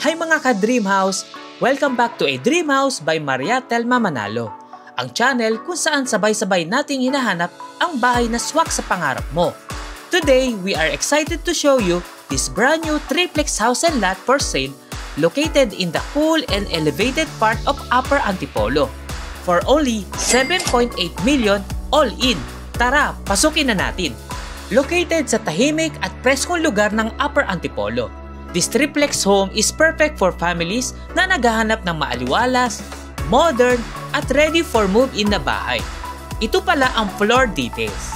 Hi mga ka-Dream House! Welcome back to A Dream House by Maria Telma Manalo, ang channel kung saan sabay-sabay nating hinahanap ang bahay na swak sa pangarap mo. Today, we are excited to show you this brand new triplex house and lot for sale located in the cool and elevated part of Upper Antipolo for only 7.8 million all in. Tara, pasukin na natin! Located sa tahimik at preskong lugar ng Upper Antipolo, this triplex home is perfect for families na naghahanap ng maaliwalas, modern, at ready for move-in na bahay. Ito pala ang floor details.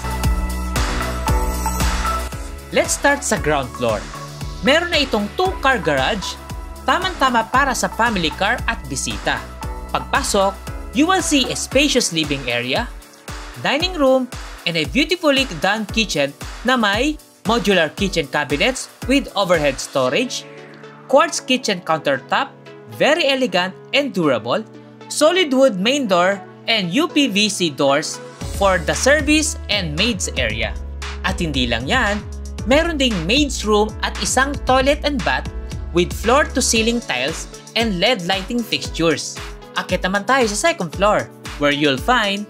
Let's start sa ground floor. Meron na itong 2-car garage, tamang-tama para sa family car at bisita. Pagpasok, you will see a spacious living area, dining room, and a beautifully done kitchen na may modular kitchen cabinets with overhead storage, quartz kitchen countertop, very elegant and durable, solid wood main door, and UPVC doors for the service and maids area. At hindi lang yan, meron ding maid's room at isang toilet and bath with floor-to-ceiling tiles and LED lighting fixtures. Akit naman tayo sa second floor, where you'll find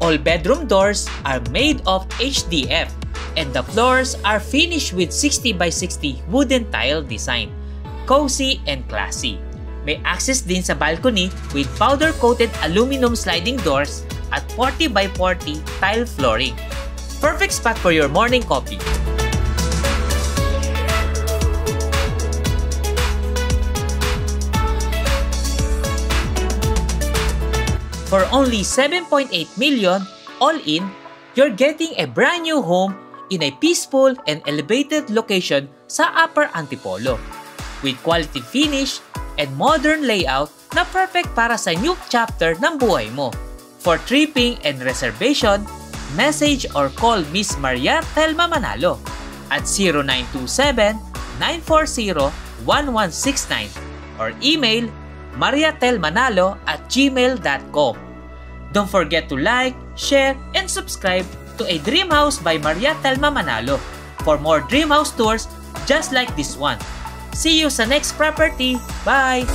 all bedroom doors are made of HDF and the floors are finished with 60 by 60 wooden tile design. Cozy and classy. May access din sa balcony with powder-coated aluminum sliding doors at 40 by 40 tile flooring. Perfect spot for your morning coffee. For only 7.8 million all in, you're getting a brand new home in a peaceful and elevated location sa Upper Antipolo with quality finish and modern layout na perfect para sa new chapter ng buhay mo. For tripping and reservation, message or call Miss Maria Telma Manalo at 0927-940-1169 or email mariatelmanalo@gmail.com. Don't forget to like, share, and subscribe to A Dream House by Maria Telma Manalo for more dream house tours just like this one. See you sa next property. Bye!